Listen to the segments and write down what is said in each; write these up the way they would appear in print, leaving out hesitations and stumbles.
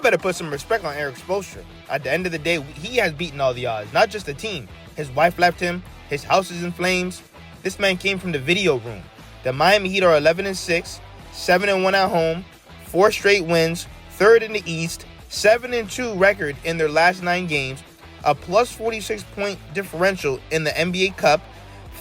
better put some respect on Eric Spoelstra. At the end of the day, he has beaten all the odds, not just the team. His wife left him. His house is in flames. This man came from the video room. The Miami Heat are 11-6, 7-1 at home, 4 straight wins, 3rd in the East, 7-2 record in their last 9 games, a plus 46-point differential in the NBA Cup,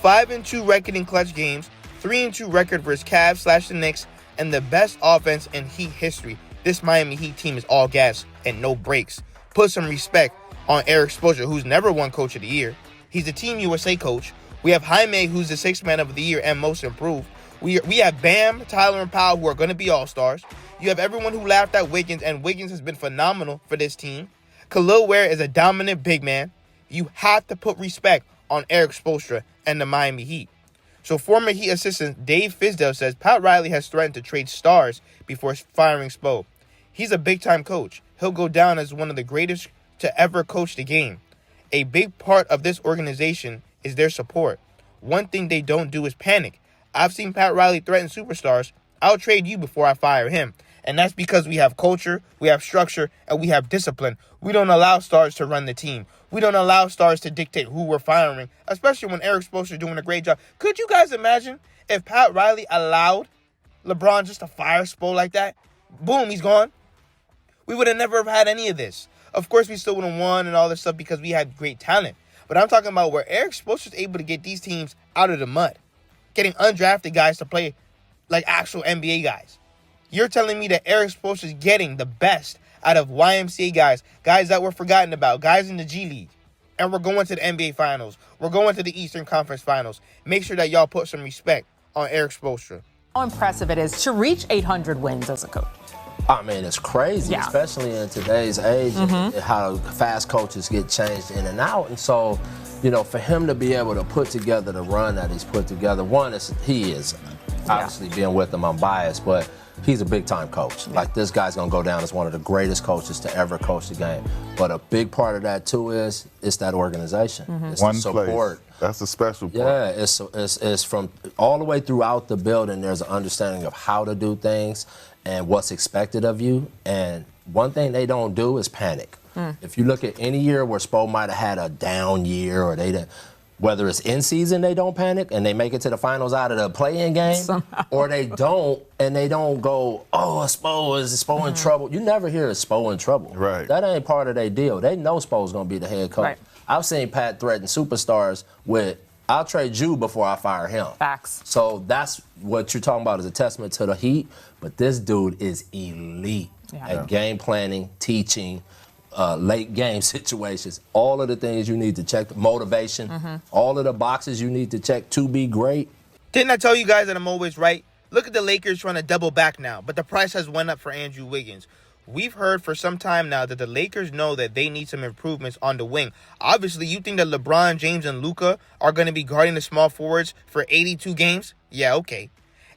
5-2 record in clutch games, 3-2 record versus Cavs/the Knicks, and the best offense in Heat history. This Miami Heat team is all gas and no breaks. Put some respect on Eric Spoelstra, who's never won Coach of the Year. He's the Team USA coach. We have Jaime, who's the 6th man of the year and most improved. We have Bam, Tyler, and Powell, who are going to be all-stars. You have everyone who laughed at Wiggins, and Wiggins has been phenomenal for this team. Khalil Ware is a dominant big man. You have to put respect on Eric Spoelstra and the Miami Heat. So former Heat assistant Dave Fizdale says Pat Riley has threatened to trade stars before firing Spo. He's a big-time coach. He'll go down as one of the greatest to ever coach the game. A big part of this organization is their support. One thing they don't do is panic. I've seen Pat Riley threaten superstars. I'll trade you before I fire him. And that's because we have culture, we have structure, and we have discipline. We don't allow stars to run the team. We don't allow stars to dictate who we're firing, especially when Eric Spoelstra is doing a great job. Could you guys imagine if Pat Riley allowed LeBron just to fire Spo like that? Boom, he's gone. We would have never had any of this. Of course, we still would have won and all this stuff because we had great talent. But I'm talking about where Eric Spoelstra is able to get these teams out of the mud, getting undrafted guys to play like actual NBA guys. You're telling me that Eric Spoelstra is getting the best out of YMCA guys that were forgotten about, guys in the G League. And we're going to the NBA Finals. We're going to the Eastern Conference Finals. Make sure that y'all put some respect on Eric Spoelstra. How impressive it is to reach 800 wins as a coach. I mean, it's crazy, especially in today's age, how fast coaches get changed in and out. And so, you know, for him to be able to put together the run that he's put together, he is obviously being with him, I'm biased, but he's a big-time coach. Like, this guy's going to go down as one of the greatest coaches to ever coach the game. But a big part of that, too, is it's that organization. It's one the support. Place. That's the special part. Yeah, it's from all the way throughout the building, there's an understanding of how to do things and what's expected of you. And one thing they don't do is panic. If you look at any year where Spo might have had a down year, or whether it's in season, they don't panic and they make it to the finals out of the play-in game, or they don't, and they don't go, oh, Spo in trouble. You never hear Spo in trouble. Right. That ain't part of their deal. They know Spo's going to be the head coach. Right. I've seen Pat threaten superstars with, I'll trade you before I fire him. Facts. So that's what you're talking about is a testament to the Heat, but this dude is elite at game planning, teaching, late game situations, all of the things you need to check, motivation, all of the boxes you need to check to be great. Didn't I tell you guys that I'm always right? Look at the Lakers trying to double back now, but the price has went up for Andrew Wiggins. We've heard for some time now that the Lakers know that they need some improvements on the wing. Obviously, you think that LeBron James and Luka are going to be guarding the small forwards for 82 games? Yeah, okay.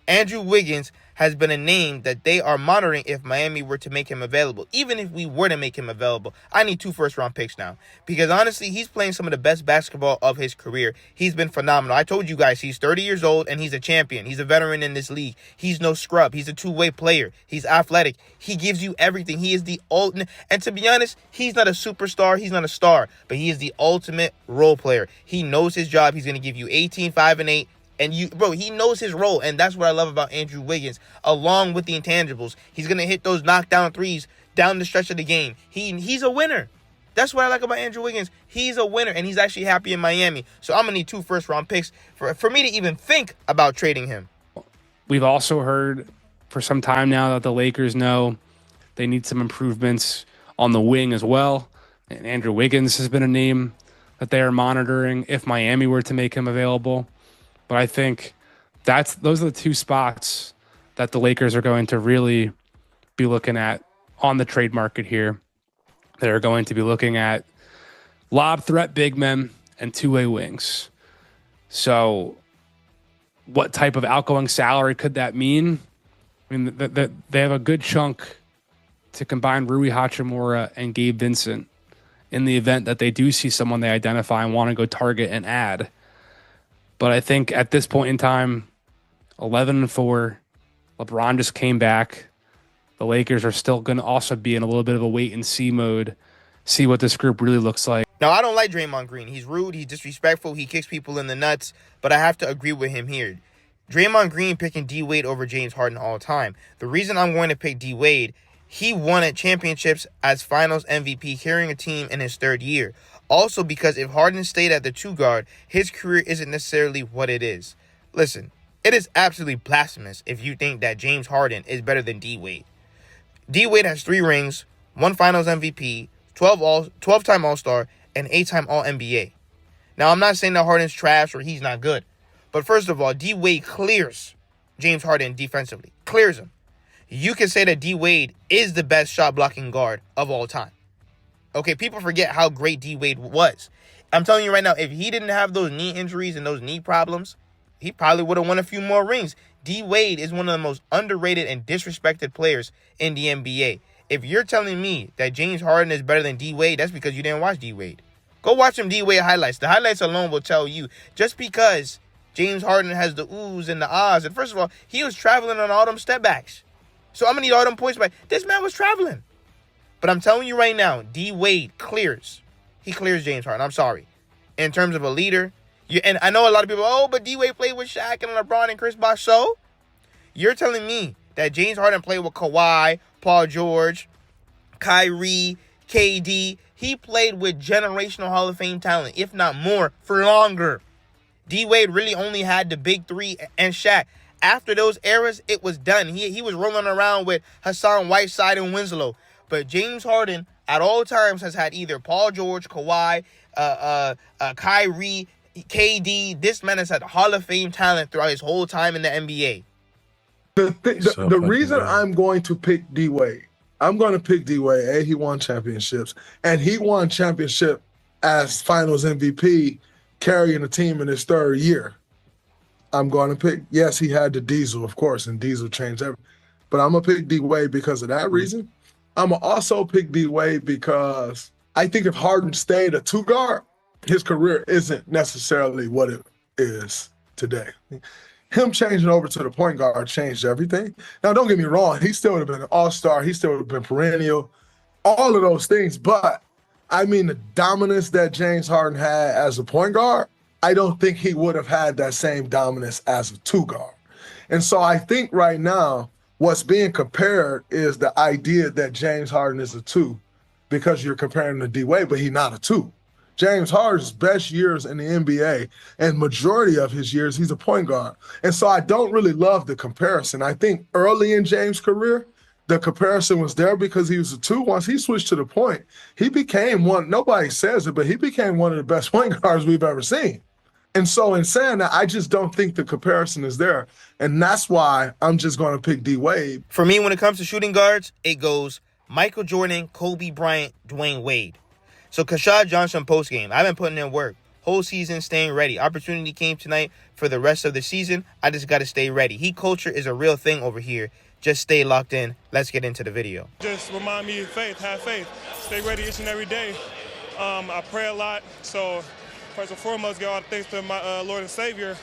Andrew Wiggins has been a name that they are monitoring if Miami were to make him available. Even if we were to make him available, I need 2 first-round picks now. Because honestly, he's playing some of the best basketball of his career. He's been phenomenal. I told you guys, he's 30 years old and he's a champion. He's a veteran in this league. He's no scrub. He's a two-way player. He's athletic. He gives you everything. He is the ultimate. And to be honest, he's not a superstar. He's not a star. But he is the ultimate role player. He knows his job. He's going to give you 18, 5, and 8. And he knows his role, and that's what I love about Andrew Wiggins. Along with the intangibles, he's gonna hit those knockdown threes down the stretch of the game. He's a winner. That's what I like about Andrew Wiggins. He's a winner, and he's actually happy in Miami. So I'm gonna need 2 first-round picks for me to even think about trading him. We've also heard for some time now that the Lakers know they need some improvements on the wing as well. And Andrew Wiggins has been a name that they are monitoring if Miami were to make him available. But I think those are the 2 spots that the Lakers are going to really be looking at on the trade market here. They're going to be looking at lob threat big men and two-way wings. So what type of outgoing salary could that mean? I mean, they have a good chunk to combine Rui Hachimura and Gabe Vincent in the event that they do see someone they identify and want to go target and add. But I think at this point in time, 11-4, LeBron just came back. the Lakers are still going to also be in a little bit of a wait-and-see mode, see what this group really looks like. Now, I don't like Draymond Green. He's rude, he's disrespectful, he kicks people in the nuts, but I have to agree with him here. Draymond Green picking D-Wade over James Harden all time. The reason I'm going to pick D-Wade, he won at championships as finals MVP, carrying a team in his third year. Also because if Harden stayed at the 2 guard, his career isn't necessarily what it is. Listen, it is absolutely blasphemous if you think that James Harden is better than D-Wade. D-Wade has 3 rings, 1 finals MVP, 12-time All-Star, and 8-time All-NBA. Now, I'm not saying that Harden's trash or he's not good. But first of all, D-Wade clears James Harden defensively. Clears him. You can say that D-Wade is the best shot-blocking guard of all time. Okay, people forget how great D-Wade was. I'm telling you right now, if he didn't have those knee injuries and those knee problems, he probably would have won a few more rings. D-Wade is one of the most underrated and disrespected players in the NBA. If you're telling me that James Harden is better than D-Wade, that's because you didn't watch D-Wade. Go watch some D-Wade highlights. The highlights alone will tell you. Just because James Harden has the oohs and the ahs, and first of all, he was traveling on all them step backs. So I'm going to need all them points back. This man was traveling. But I'm telling you right now, D-Wade clears. He clears James Harden. I'm sorry. In terms of a leader, and I know a lot of people, but D-Wade played with Shaq and LeBron and Chris Bosh. So you're telling me that James Harden played with Kawhi, Paul George, Kyrie, KD. He played with generational Hall of Fame talent, if not more, for longer. D-Wade really only had the big 3 and Shaq. After those eras, it was done. He was rolling around with Hassan Whiteside and Winslow. But James Harden, at all times, has had either Paul George, Kawhi, Kyrie, KD. This man has had Hall of Fame talent throughout his whole time in the NBA. The reason I'm going to pick D-Wade, I'm going to pick D-Wade. He won championships, and he won championship as finals MVP, carrying a team in his third year. I'm going to pick, yes, he had the Diesel, of course, and Diesel changed everything. But I'm going to pick D-Wade because of that reason. I'm going to also pick D-Wade because I think if Harden stayed a 2 guard, his career isn't necessarily what it is today. Him changing over to the point guard changed everything. Now, don't get me wrong. He still would have been an all-star. He still would have been perennial, all of those things. But, I mean, the dominance that James Harden had as a point guard, I don't think he would have had that same dominance as a 2 guard. And so I think right now what's being compared is the idea that James Harden is a 2 because you're comparing him to D-Wade, but he's not a 2. James Harden's best years in the NBA and majority of his years, he's a point guard. And so I don't really love the comparison. I think early in James' career, the comparison was there because he was a 2. Once he switched to the point, he became one, nobody says it, but he became one of the best point guards we've ever seen. And so in saying that, I just don't think the comparison is there. And that's why I'm just going to pick D-Wade. For me, when it comes to shooting guards, it goes Michael Jordan, Kobe Bryant, Dwayne Wade. So Kashad Johnson postgame, I've been putting in work. Whole season staying ready. Opportunity came tonight for the rest of the season. I just got to stay ready. Heat culture is a real thing over here. Just stay locked in. Let's get into the video. Just remind me of faith, have faith. Stay ready each and every day. I pray a lot. So first and foremost, give all the thanks to my Lord and Savior.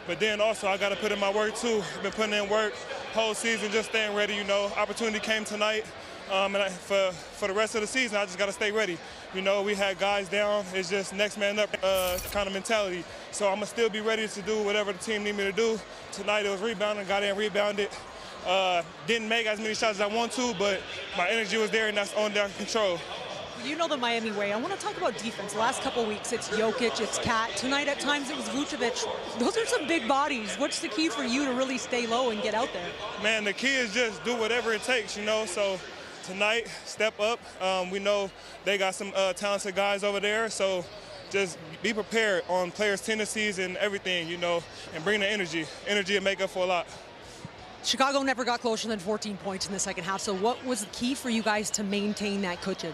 But then also I got to put in my work too. I've been putting in work whole season, just staying ready, Opportunity came tonight. And for the rest of the season, I just got to stay ready. We had guys down. It's just next man up kind of mentality. So I'm going to still be ready to do whatever the team need me to do. Tonight it was rebounding, got in, rebounded. Didn't make as many shots as I want to, but my energy was there, and that's on down control. You know the Miami way. I want to talk about defense. The last couple of weeks, it's Jokic, it's Cat. Tonight, at times, it was Vucevic. Those are some big bodies. What's the key for you to really stay low and get out there? Man, the key is just do whatever it takes, So tonight, step up. We know they got some talented guys over there, so just be prepared on players' tendencies and everything, and bring the energy. Energy will make up for a lot. Chicago never got closer than 14 points in the second half, so what was the key for you guys to maintain that cushion?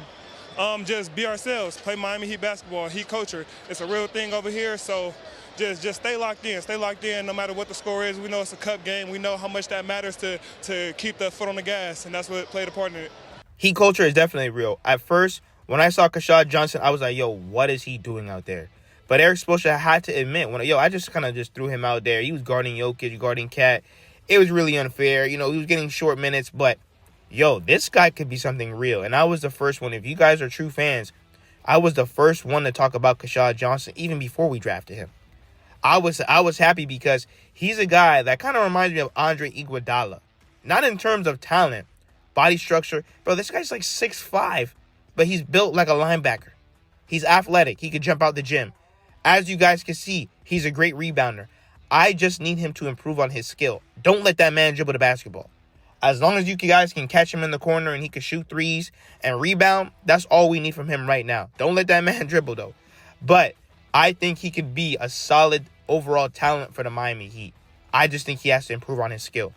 Just be ourselves, play Miami Heat basketball, Heat culture. It's a real thing over here, so just stay locked in. Stay locked in no matter what the score is. We know it's a cup game. We know how much that matters to keep the foot on the gas, and that's what played a part in it. Heat culture is definitely real. At first, when I saw Kashad Johnson, I was like, yo, what is he doing out there? But Eric Spoelstra had to admit, I just kind of just threw him out there. He was guarding Jokic, guarding Cat. It was really unfair. He was getting short minutes, but yo, this guy could be something real. And I was the first one. If you guys are true fans, I was the first one to talk about Kashad Johnson even before we drafted him. I was happy because he's a guy that kind of reminds me of Andre Iguodala. Not in terms of talent, body structure. Bro, this guy's like 6'5", but he's built like a linebacker. He's athletic. He could jump out the gym. As you guys can see, he's a great rebounder. I just need him to improve on his skill. Don't let that man dribble the basketball. As long as you guys can catch him in the corner and he can shoot threes and rebound, that's all we need from him right now. Don't let that man dribble, though. But I think he could be a solid overall talent for the Miami Heat. I just think he has to improve on his skill.